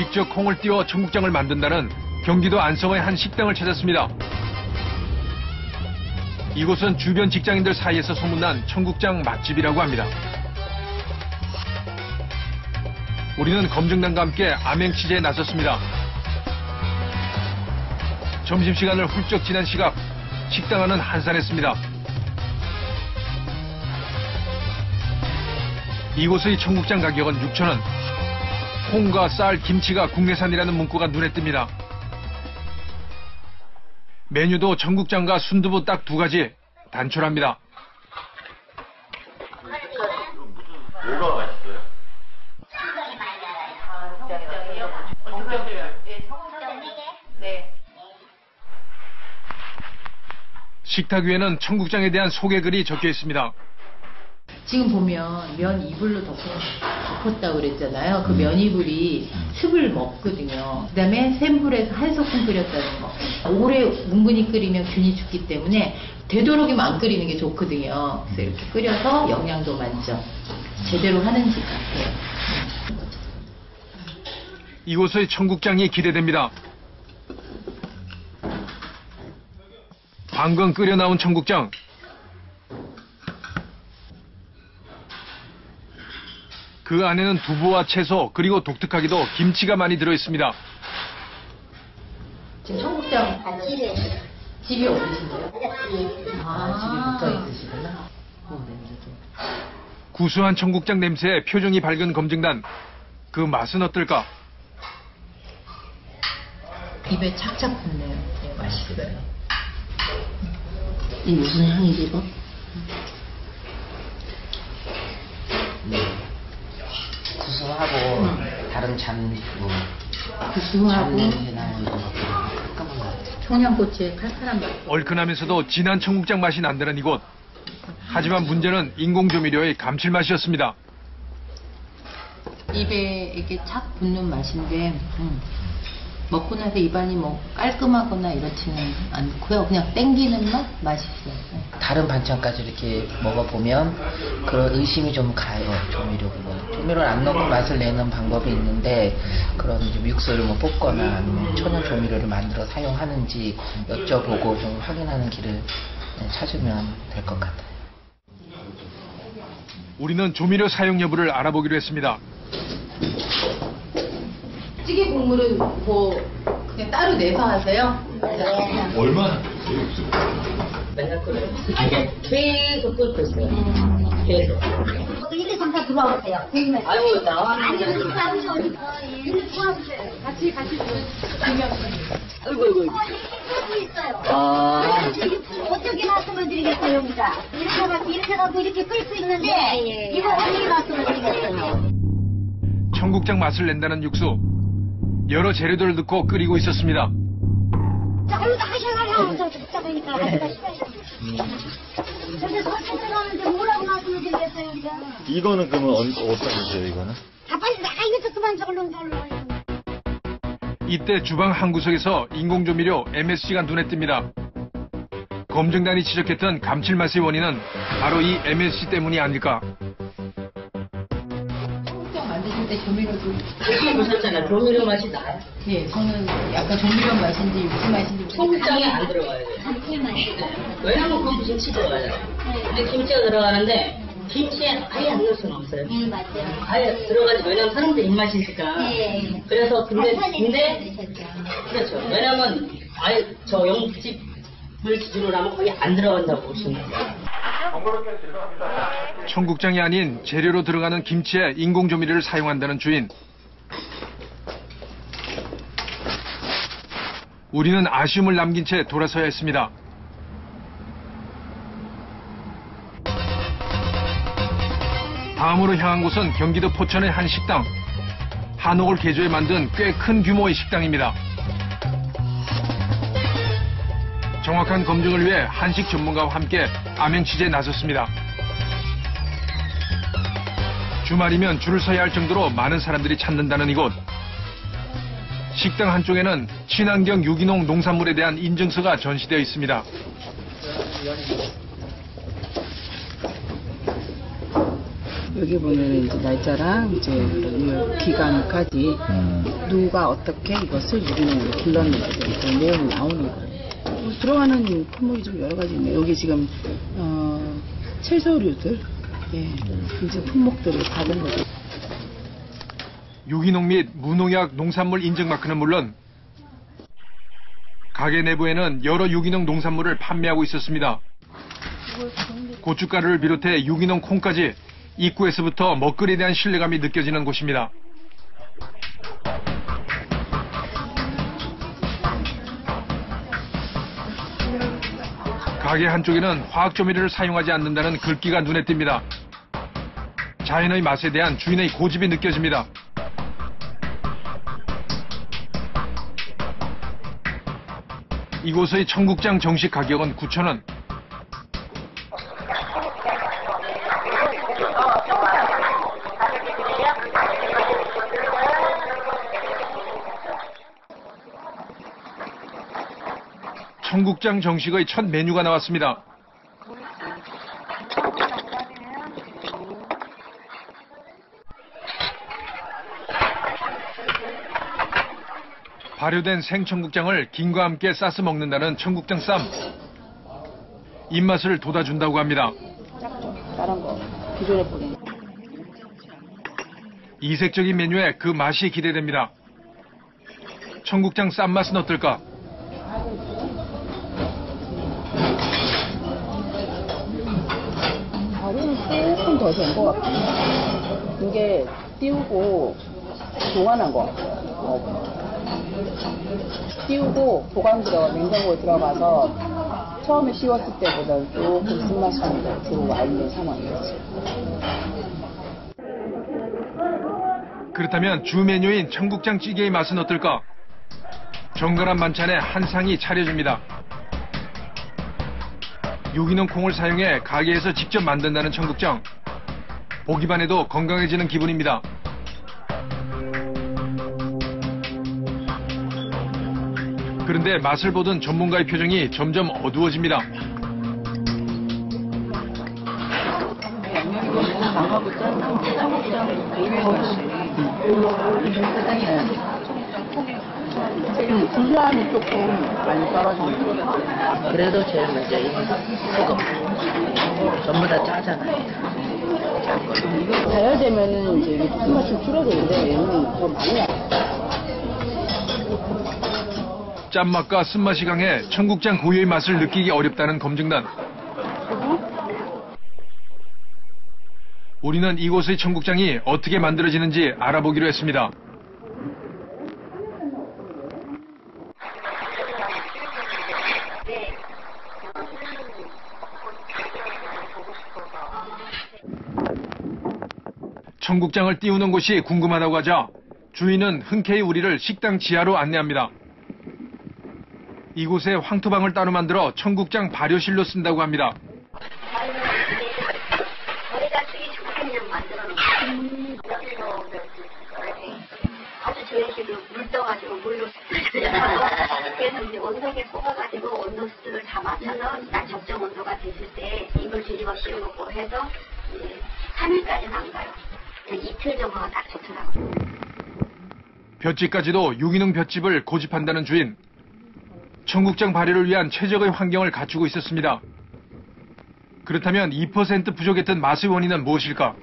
직접 콩을 띄워 청국장을 만든다는 경기도 안성의 한 식당을 찾았습니다. 이곳은 주변 직장인들 사이에서 소문난 청국장 맛집이라고 합니다. 우리는 검증단과 함께 암행 취재에 나섰습니다. 점심시간을 훌쩍 지난 시각, 식당 안은 한산했습니다. 이곳의 청국장 가격은 6,000원. 콩과 쌀, 김치가 국내산이라는 문구가 눈에 띕니다. 메뉴도 청국장과 순두부 딱 2가지, 단촐합니다. 뭐가 맛있어요? 식탁 위에는 청국장에 대한 소개글이 적혀 있습니다. 지금 보면 면 이불로 덮었다고 그랬잖아요. 그 면 이불이 습을 먹거든요. 그 다음에 센 불에서 한 소끔 끓였다는 거. 오래 뭉근히 끓이면 균이 죽기 때문에 되도록이면 안 끓이는 게 좋거든요. 그래서 이렇게 끓여서 영양도 만점. 제대로 하는지 같아요. 이곳의 청국장이 기대됩니다. 방금 끓여 나온 청국장. 그 안에는 두부와 채소 그리고 독특하게도 김치가 많이 들어있습니다. 지금 청국장 집이 어디신데요? 집이 붙어 있으시구나. 구수한 청국장 냄새에 표정이 밝은 검증단. 그 맛은 어떨까? 입에 착착 붙네요. 네, 맛있어요. 이 무슨 향이지 이거? 구수하고 다른 구수하고 냄새 나는 것 깔끔한 것 같아요. 청양고추의 칼칼한 맛. 얼큰하면서도 진한 청국장 맛이 난다는 이곳. 하지만 문제는 인공조미료의 감칠맛이었습니다. 입에 이렇게 착 붙는 맛인데 먹고 나서 입안이 뭐 깔끔하거나 이렇지는 않고요. 그냥 땡기는 맛? 맛있어요. 네. 다른 반찬까지 이렇게 먹어보면 그런 의심이 좀 가요. 조미료보다. 조미료를 안 넣고 맛을 내는 방법이 있는데 그런 좀 육수를 뭐 볶거나 아니면 천연 조미료를 만들어 사용하는지 여쭤보고 좀 확인하는 길을 찾으면 될 것 같아요. 우리는 조미료 사용 여부를 알아보기로 했습니다. 찌개 국물은 뭐 그냥 따로 내서 하세요? 얼마나 끓였어요, 육수? 맨날 끓여요. 계속 끓고 있어요. 계속. 1, 2, 3, 4 들어와 보세요. 아이고 나왔는데. 같이 아이고 아이고. 하고 있어요. 아. 어떻게 말씀을 드리겠어요, 여기가? 이렇게 가고 이렇게 끓일 수 있는데 이거 어떻게 말씀을 드리겠어요? 청국장 맛을 낸다는 육수. 여러 재료들을 넣고 끓이고 있었습니다. 자, 여기다 하셔가지고 저 복잡하니까 근데 더 생각하는데 뭐라고 말씀을 드리겠어요, 여기가? 이거는 그러면 어디다 주세요, 이거는? 아, 빨리 나가 이것도 그만 저걸로. 이때 주방 한 구석에서 인공조미료 MSG가 눈에 띕니다. 검증단이 지적했던 감칠맛의 원인은 바로 이 MSG 때문이 아닐까. 청국장 만드실 때 조미료도 보셨잖아요. 조미료 맛이 나요. 예, 저는 약간 조미료 맛인지 육수 맛인지 청국장이 안 들어가요. 왜냐면 그 김치 들어가요. 근데 김치가 들어가는데 김치에 아예 안 넣을 수는 없어요. 맞아요. 아예 들어가지. 왜냐면 사람들 입맛이 있으니까. 네. 그래서 근데 드셨죠. 그렇죠. 왜냐면 아예 저 영집을 기준으로 하면 거의 안 들어간다고 보시면 돼요. 청국장이 아닌 재료로 들어가는 김치에 인공조미료를 사용한다는 주인. 우리는 아쉬움을 남긴 채 돌아서야 했습니다. 다음으로 향한 곳은 경기도 포천의 한 식당. 한옥을 개조해 만든 꽤 큰 규모의 식당입니다. 정확한 검증을 위해 한식 전문가와 함께 암행 취재에 나섰습니다. 주말이면 줄을 서야 할 정도로 많은 사람들이 찾는다는 이곳. 식당 한쪽에는 친환경 유기농 농산물에 대한 인증서가 전시되어 있습니다. 여기 보면 이제 날짜랑 이제 그런 기간까지 누가 어떻게 이것을 유기농으로 길렀는지 그 내용이 나오는 거예요. 들어가는 품목이 좀 여러 가지 있네요. 여기 지금 채소류들, 이제 품목들을 받은 거죠. 유기농 및 무농약 농산물 인증 마크는 물론 가게 내부에는 여러 유기농 농산물을 판매하고 있었습니다. 고춧가루를 비롯해 유기농 콩까지 입구에서부터 먹거리에 대한 신뢰감이 느껴지는 곳입니다. 가게 한쪽에는 화학조미료를 사용하지 않는다는 글귀가 눈에 띕니다. 자연의 맛에 대한 주인의 고집이 느껴집니다. 이곳의 청국장 정식 가격은 9,000원. 청국장 정식의 첫 메뉴가 나왔습니다. 발효된 생청국장을 김과 함께 싸서 먹는다는 청국장 쌈. 입맛을 돋아준다고 합니다. 다른 거 기존에 보는. 이색적인 메뉴에 그 맛이 기대됩니다. 청국장 쌈 맛은 어떨까? 발효는 조금 더 된 것 같아요. 이게 띄우고 보관한 것 같아요. 띄우고 보관 냉장고에 들어가서 처음에 씌웠을 때보다 조금 쓴맛이 좀 더 들어와 있는 상황이었죠. 그렇다면 주 메뉴인 청국장 찌개의 맛은 어떨까? 정갈한 반찬에 한 상이 차려집니다. 유기농 콩을 사용해 가게에서 직접 만든다는 청국장. 보기만 해도 건강해지는 기분입니다. 그런데 맛을 보던 전문가의 표정이 점점 어두워집니다. 분량이 조금 많이 떨어집니다. 그래도 제일 먼저 이 소금. 전부 다 짜잖아요. 자열되면은 이제 쓴맛이 좀 줄어드는데 얘는 더 많이 나요. 짠맛과 쓴맛이 강해 청국장 고유의 맛을 느끼기 어렵다는 검증단. 우리는 이곳의 청국장이 어떻게 만들어지는지 알아보기로 했습니다. 청국장을 띄우는 곳이 궁금하다고 하자 주인은 흔쾌히 우리를 식당 지하로 안내합니다. 이곳에 황토방을 따로 만들어 청국장 발효실로 쓴다고 합니다. 저희가 쓰기 좋게 그냥 만들어놓은 아주 저희식으로 물 떠가지고 물로 그래서 이제 온도계 뽑아가지고 온도 습도를 다 맞춰서 딱 적정 온도가 됐을 때 이걸 뒤집어 씌우고 해서 3일까지는 안 가요. 이틀 정도가 딱 좋더라고요. 볏집까지도 유기농 볏집을 고집한다는 주인. 청국장 발효를 위한 최적의 환경을 갖추고 있었습니다. 그렇다면 2% 부족했던 맛의 원인은 무엇일까?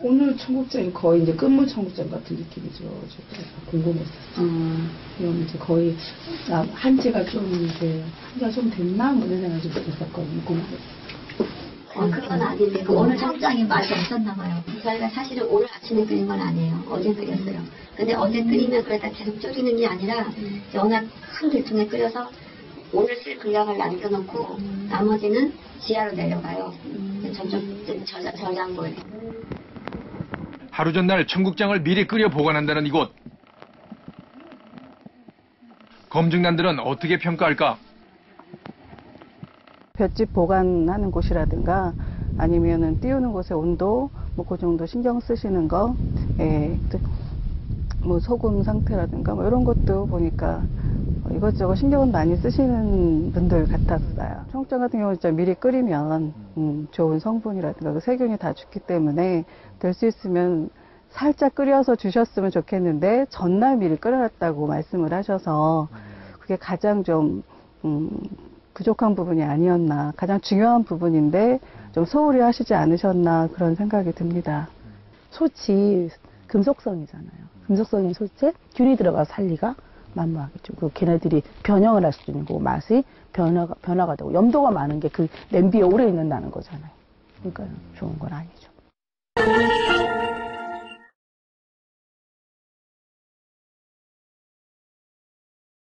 오늘 청국장이 거의 이제 끝물 청국장 같은 느낌이죠. 그래서 궁금했었어요. 그럼 이제 거의 한지가 좀 이제 한지가 좀 됐나 뭐 이런 생각이 좀 들었거든요. 그건 아닌데 오늘 청국장이 맛이 없었나 봐요. 저희가 사실은 오늘 아침에 끓인 건 아니에요. 어제 끓였어요. 근데 어제 끓이면 그러다 계속 졸이는 게 아니라 워낙 큰 대통에 끓여서 오늘 쓸 분량을 남겨놓고 나머지는 지하로 내려가요. 점점 저장고에. 하루 전날 청국장을 미리 끓여 보관한다는 이곳. 검증단들은 어떻게 평가할까? 볏짚 보관하는 곳이라든가 아니면은 띄우는 곳의 온도 뭐 그 정도 신경 쓰시는 거, 뭐 소금 상태라든가 뭐 이런 것도 보니까 이것저것 신경은 많이 쓰시는 분들 같았어요. 청국장 같은 경우는 진짜 미리 끓이면 좋은 성분이라든가 그 세균이 다 죽기 때문에 될 수 있으면 살짝 끓여서 주셨으면 좋겠는데 전날 미리 끓여놨다고 말씀을 하셔서 그게 가장 좀 부족한 부분이 아니었나, 가장 중요한 부분인데 좀 소홀히 하시지 않으셨나 그런 생각이 듭니다. 소치 금속성이잖아요. 금속성인 소치에 균이 들어가서 살리가 만무하겠죠. 그 걔네들이 변형을 할 수도 있는 거고 맛이 변화가 되고 염도가 많은 게 그 냄비에 오래 있는다는 거잖아요. 그러니까 좋은 건 아니죠.